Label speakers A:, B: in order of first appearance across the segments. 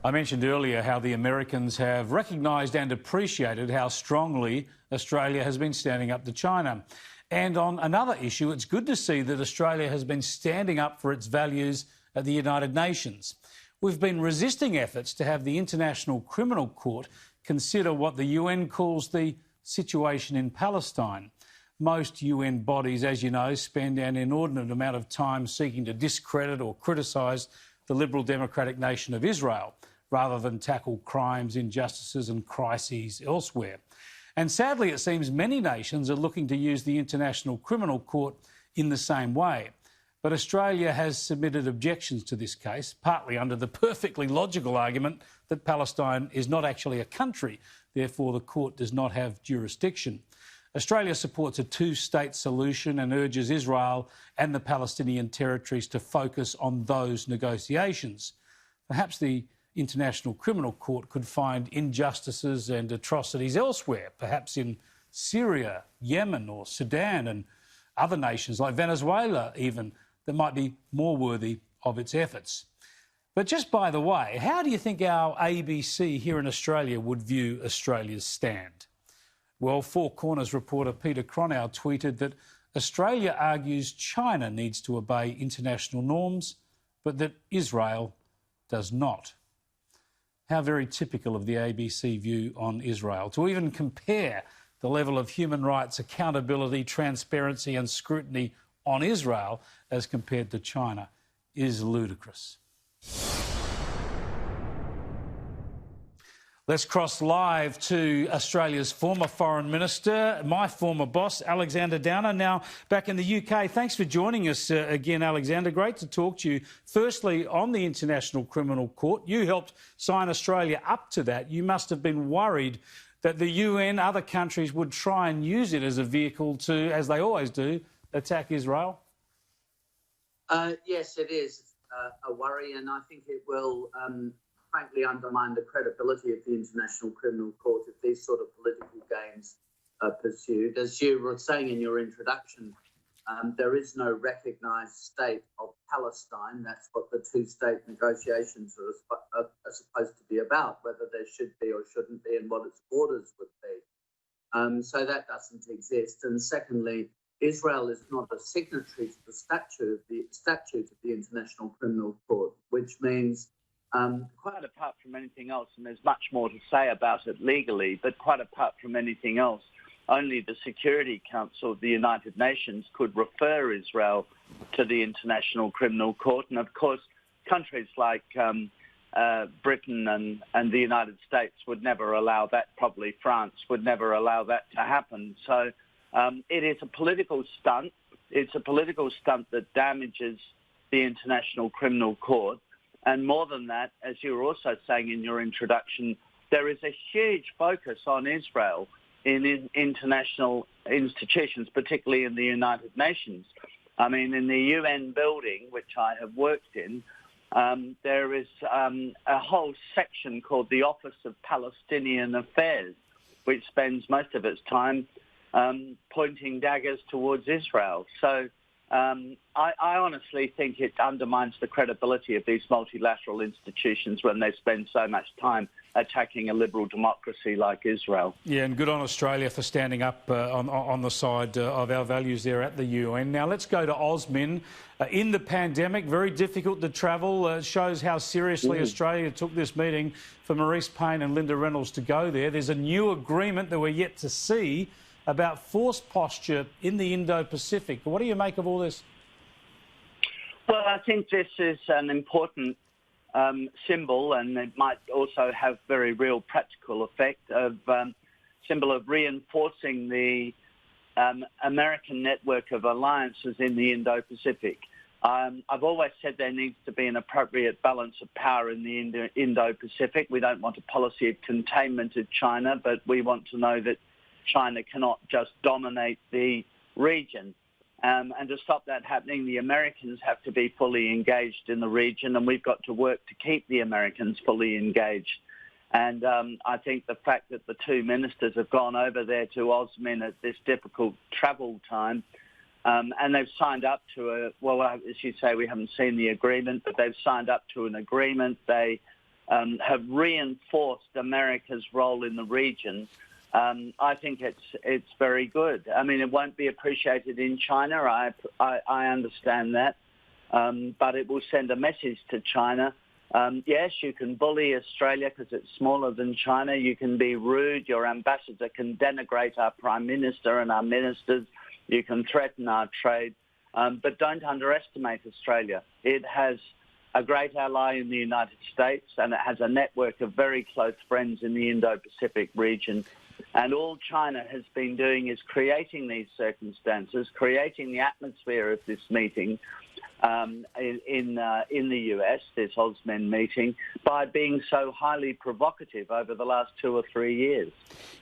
A: I mentioned earlier how the Americans have recognised and appreciated how strongly Australia has been standing up to China. And on another issue, it's good to see that Australia has been standing up for its values at the United Nations. We've been resisting efforts to have the International Criminal Court consider what the UN calls the situation in Palestine. Most UN bodies, as you know, spend an inordinate amount of time seeking to discredit or criticise the liberal democratic nation of Israel, rather than tackle crimes, injustices and crises elsewhere. And sadly, it seems many nations are looking to use the International Criminal Court in the same way. But Australia has submitted objections to this case, partly under the perfectly logical argument that Palestine is not actually a country, therefore the court does not have jurisdiction. Australia supports a two-state solution and urges Israel and the Palestinian territories to focus on those negotiations. Perhaps the International Criminal Court could find injustices and atrocities elsewhere, perhaps in Syria, Yemen or Sudan and other nations like Venezuela even, that might be more worthy of its efforts. But just by the way, how do you think our ABC here in Australia would view Australia's stand? Well, Four Corners reporter Peter Cronau tweeted that Australia argues China needs to obey international norms, but that Israel does not. How very typical of the ABC view on Israel. To even compare the level of human rights accountability, transparency and scrutiny on Israel as compared to China is ludicrous. Let's cross live to Australia's former Foreign Minister, my former boss, Alexander Downer, now back in the UK. Thanks for joining us again, Alexander. Great to talk to you. Firstly, on the International Criminal Court, you helped sign Australia up to that. You must have been worried that the UN, other countries, would try and use it as a vehicle to, as they always do, attack Israel.
B: Yes, it is a worry, and I think it will frankly undermine the credibility of the International Criminal Court if these sort of political games are pursued. As you were saying in your introduction, there is no recognised state of Palestine. That's what the two-state negotiations are supposed to be about, whether there should be or shouldn't be and what its borders would be. So that doesn't exist. And secondly, Israel is not a signatory to the statute of the International Criminal Court, which means
C: quite apart from anything else, and there's much more to say about it legally, but quite apart from anything else, only the Security Council of the United Nations could refer Israel to the International Criminal Court. And of course, countries like Britain and the United States would never allow that, probably France would never allow that to happen. So it is a political stunt. It's a political stunt that damages the International Criminal Court. And more than that, as you were also saying in your introduction, there is a huge focus on Israel in international institutions, particularly in the United Nations. I mean, in the UN building, which I have worked in, there is a whole section called the Office of Palestinian Affairs, which spends most of its time pointing daggers towards Israel. So I honestly think it undermines the credibility of these multilateral institutions when they spend so much time attacking a liberal democracy like Israel.
A: Yeah, and good on Australia for standing up on the side of our values there at the UN. Now let's go to Osmin. In the pandemic, very difficult to travel. Shows how seriously Australia took this meeting for Maurice Payne and Linda Reynolds to go there. There's a new agreement that we're yet to see about force posture in the Indo-Pacific. What do you make of all this?
C: Well, I think this is an important symbol, and it might also have very real practical effect of symbol of reinforcing the American network of alliances in the Indo-Pacific. I've always said there needs to be an appropriate balance of power in the Indo-Pacific. We don't want a policy of containment of China, but we want to know that China cannot just dominate the region. And to stop that happening, the Americans have to be fully engaged in the region, and we've got to work to keep the Americans fully engaged. And I think the fact that the two ministers have gone over there to Osmin at this difficult travel time, and they've signed up to well, as you say, we haven't seen the agreement, but they've signed up to an agreement. They have reinforced America's role in the region, I think it's very good. I mean, it won't be appreciated in China. I understand that, but it will send a message to China. Yes, you can bully Australia because it's smaller than China. You can be rude. Your ambassador can denigrate our Prime Minister and our ministers. You can threaten our trade. But don't underestimate Australia. It has a great ally in the United States, and it has a network of very close friends in the Indo-Pacific region. And all China has been doing is creating these circumstances, creating the atmosphere of this meeting in the US, this OSMEN meeting, by being so highly provocative over the last 2 or 3 years.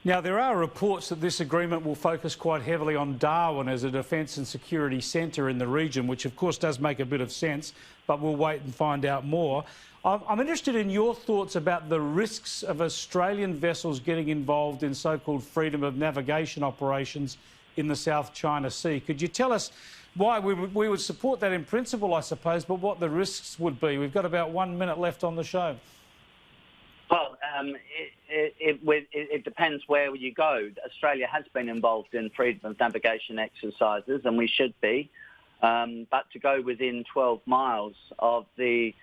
A: Now, there are reports that this agreement will focus quite heavily on Darwin as a defence and security centre in the region, which of course does make a bit of sense, but we'll wait and find out more. I'm interested in your thoughts about the risks of Australian vessels getting involved in so-called freedom of navigation operations in the South China Sea. Could you tell us why we would support that in principle, I suppose, but what the risks would be? We've got about 1 minute left on the show.
C: Well, it depends where you go. Australia has been involved in freedom of navigation exercises, and we should be. But to go within 12 miles of the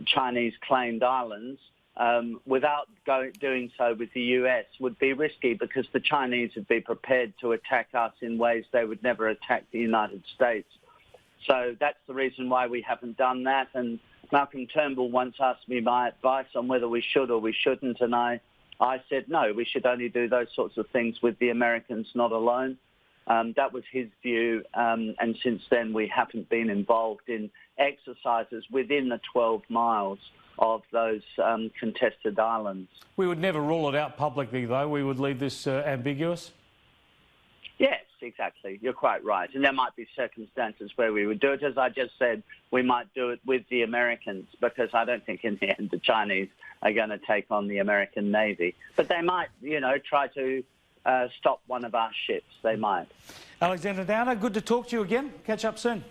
C: Chinese claimed islands without doing so with the US would be risky, because the Chinese would be prepared to attack us in ways they would never attack the United States. So that's the reason why we haven't done that. And Malcolm Turnbull once asked me my advice on whether we should or we shouldn't, and I said no, we should only do those sorts of things with the Americans, not alone. That was his view, and since then we haven't been involved in exercises within the 12 miles of those contested islands. We
A: would never rule it out publicly, though. We would leave this ambiguous?
C: Yes, exactly. You're quite right. And there might be circumstances where we would do it. As I just said, we might do it with the Americans, because I don't think in the end the Chinese are going to take on the American Navy. But they might, try to stop one of our ships. They might.
A: Alexander Downer, good to talk to you again. Catch up soon.